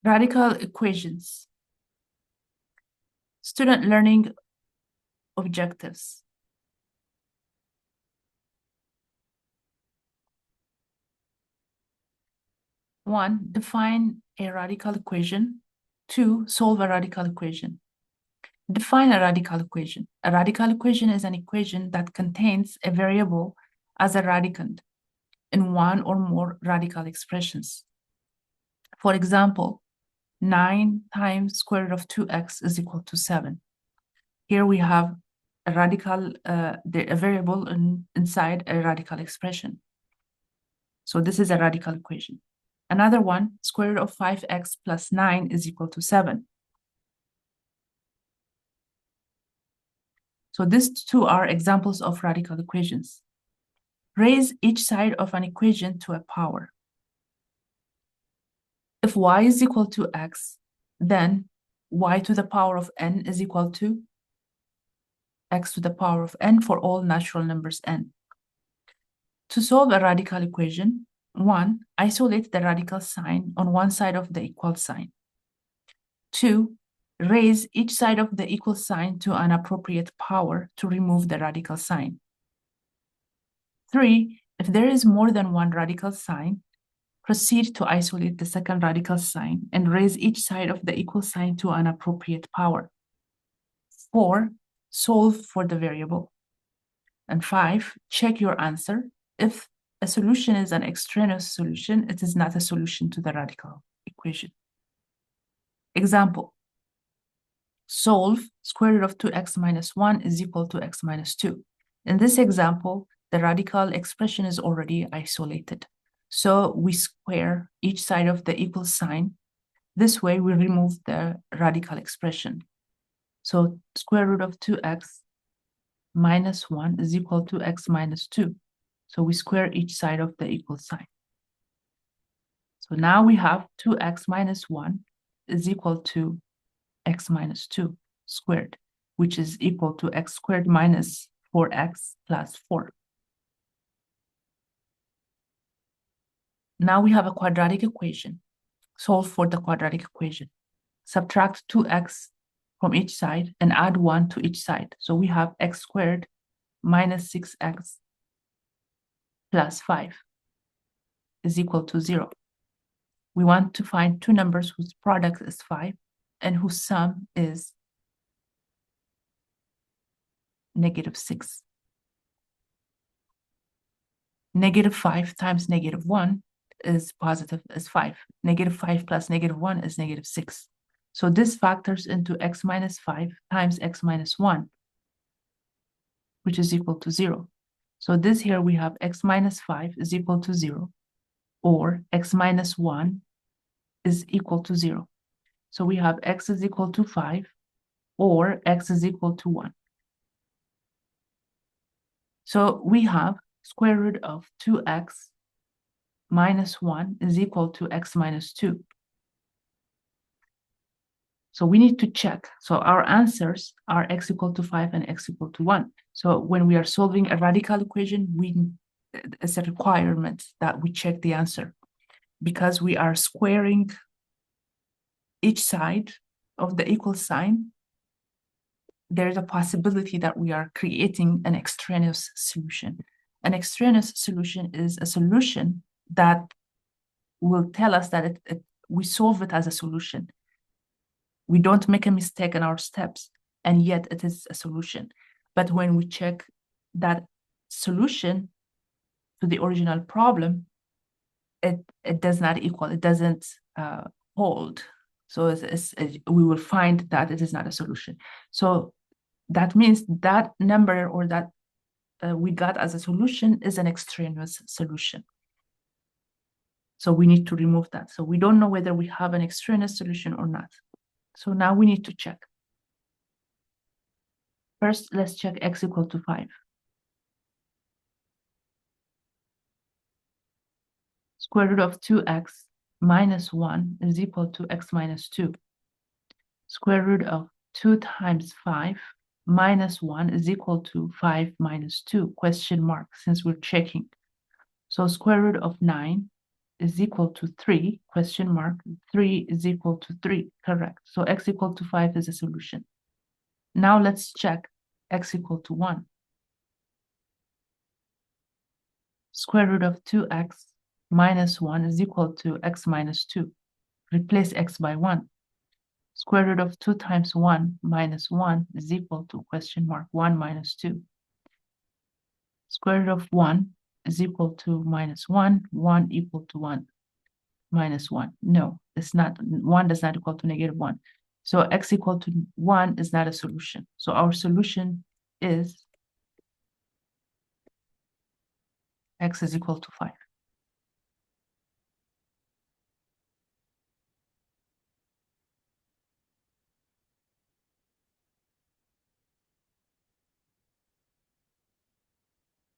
Radical equations. Student learning objectives. 1, define a radical equation. 2, solve a radical equation. Define a radical equation. A radical equation is an equation that contains a variable as a radicand in one or more radical expressions. For example, 9 times square root of 2x is equal to 7. Here we have a radical, a variable inside a radical expression. So this is a radical equation. Another one, square root of 5x plus 9 is equal to 7. So these two are examples of radical equations. Raise each side of an equation to a power. If y is equal to x, then y to the power of n is equal to x to the power of n for all natural numbers n. To solve a radical equation, 1, isolate the radical sign on one side of the equal sign. 2, raise each side of the equal sign to an appropriate power to remove the radical sign. 3, if there is more than one radical sign, proceed to isolate the second radical sign and raise each side of the equal sign to an appropriate power. 4, solve for the variable. And 5, check your answer. If a solution is an extraneous solution, it is not a solution to the radical equation. Example, solve square root of 2x minus 1 is equal to x minus 2. In this example, the radical expression is already isolated. So we square each side of the equal sign. This way we remove the radical expression. So square root of 2x minus 1 is equal to x minus 2. So we square each side of the equal sign. So now we have 2x minus 1 is equal to x minus 2 squared, which is equal to x squared minus 4x plus 4. Now we have a quadratic equation. Solve for the quadratic equation. Subtract 2x from each side and add 1 to each side. So we have x squared minus 6x plus 5 is equal to 0. We want to find two numbers whose product is 5 and whose sum is negative 6. Negative 5 times negative 1 is positive is 5. Negative 5 plus negative 1 is negative 6. So this factors into x minus 5 times x minus 1, which is equal to 0. So this here we have x minus 5 is equal to 0, or x minus 1 is equal to 0. So we have x is equal to 5, or x is equal to 1. So we have square root of 2x minus 1 is equal to x minus 2. So we need to check. So our answers are x equal to 5 and x equal to 1. So when we are solving a radical equation, it's a requirement that we check the answer, because we are squaring each side of the equal sign. There's a possibility that we are creating an extraneous solution. An extraneous solution is a solution that will tell us that we solve it as a solution. We don't make a mistake in our steps, and yet it is a solution. But when we check that solution to the original problem, it does not equal, it doesn't hold. So we will find that it is not a solution. So that means that number or that we got as a solution is an extraneous solution. So we need to remove that. So we don't know whether we have an extraneous solution or not. So now we need to check. First, let's check x equal to 5. Square root of 2x minus 1 is equal to x minus 2. Square root of 2 times 5 minus 1 is equal to 5 minus 2, question mark, since we're checking. So square root of 9 is equal to 3, question mark, 3 is equal to 3, correct. So x equal to 5 is a solution. Now let's check x equal to 1. Square root of 2x minus 1 is equal to x minus 2. Replace x by 1. Square root of 2 times 1 minus 1 is equal to question mark 1 minus 2. Square root of 1 is equal to minus 1, 1 equal to 1 minus 1. No, it's not. 1 does not equal to negative 1. So x equal to 1 is not a solution. So our solution is x is equal to 5.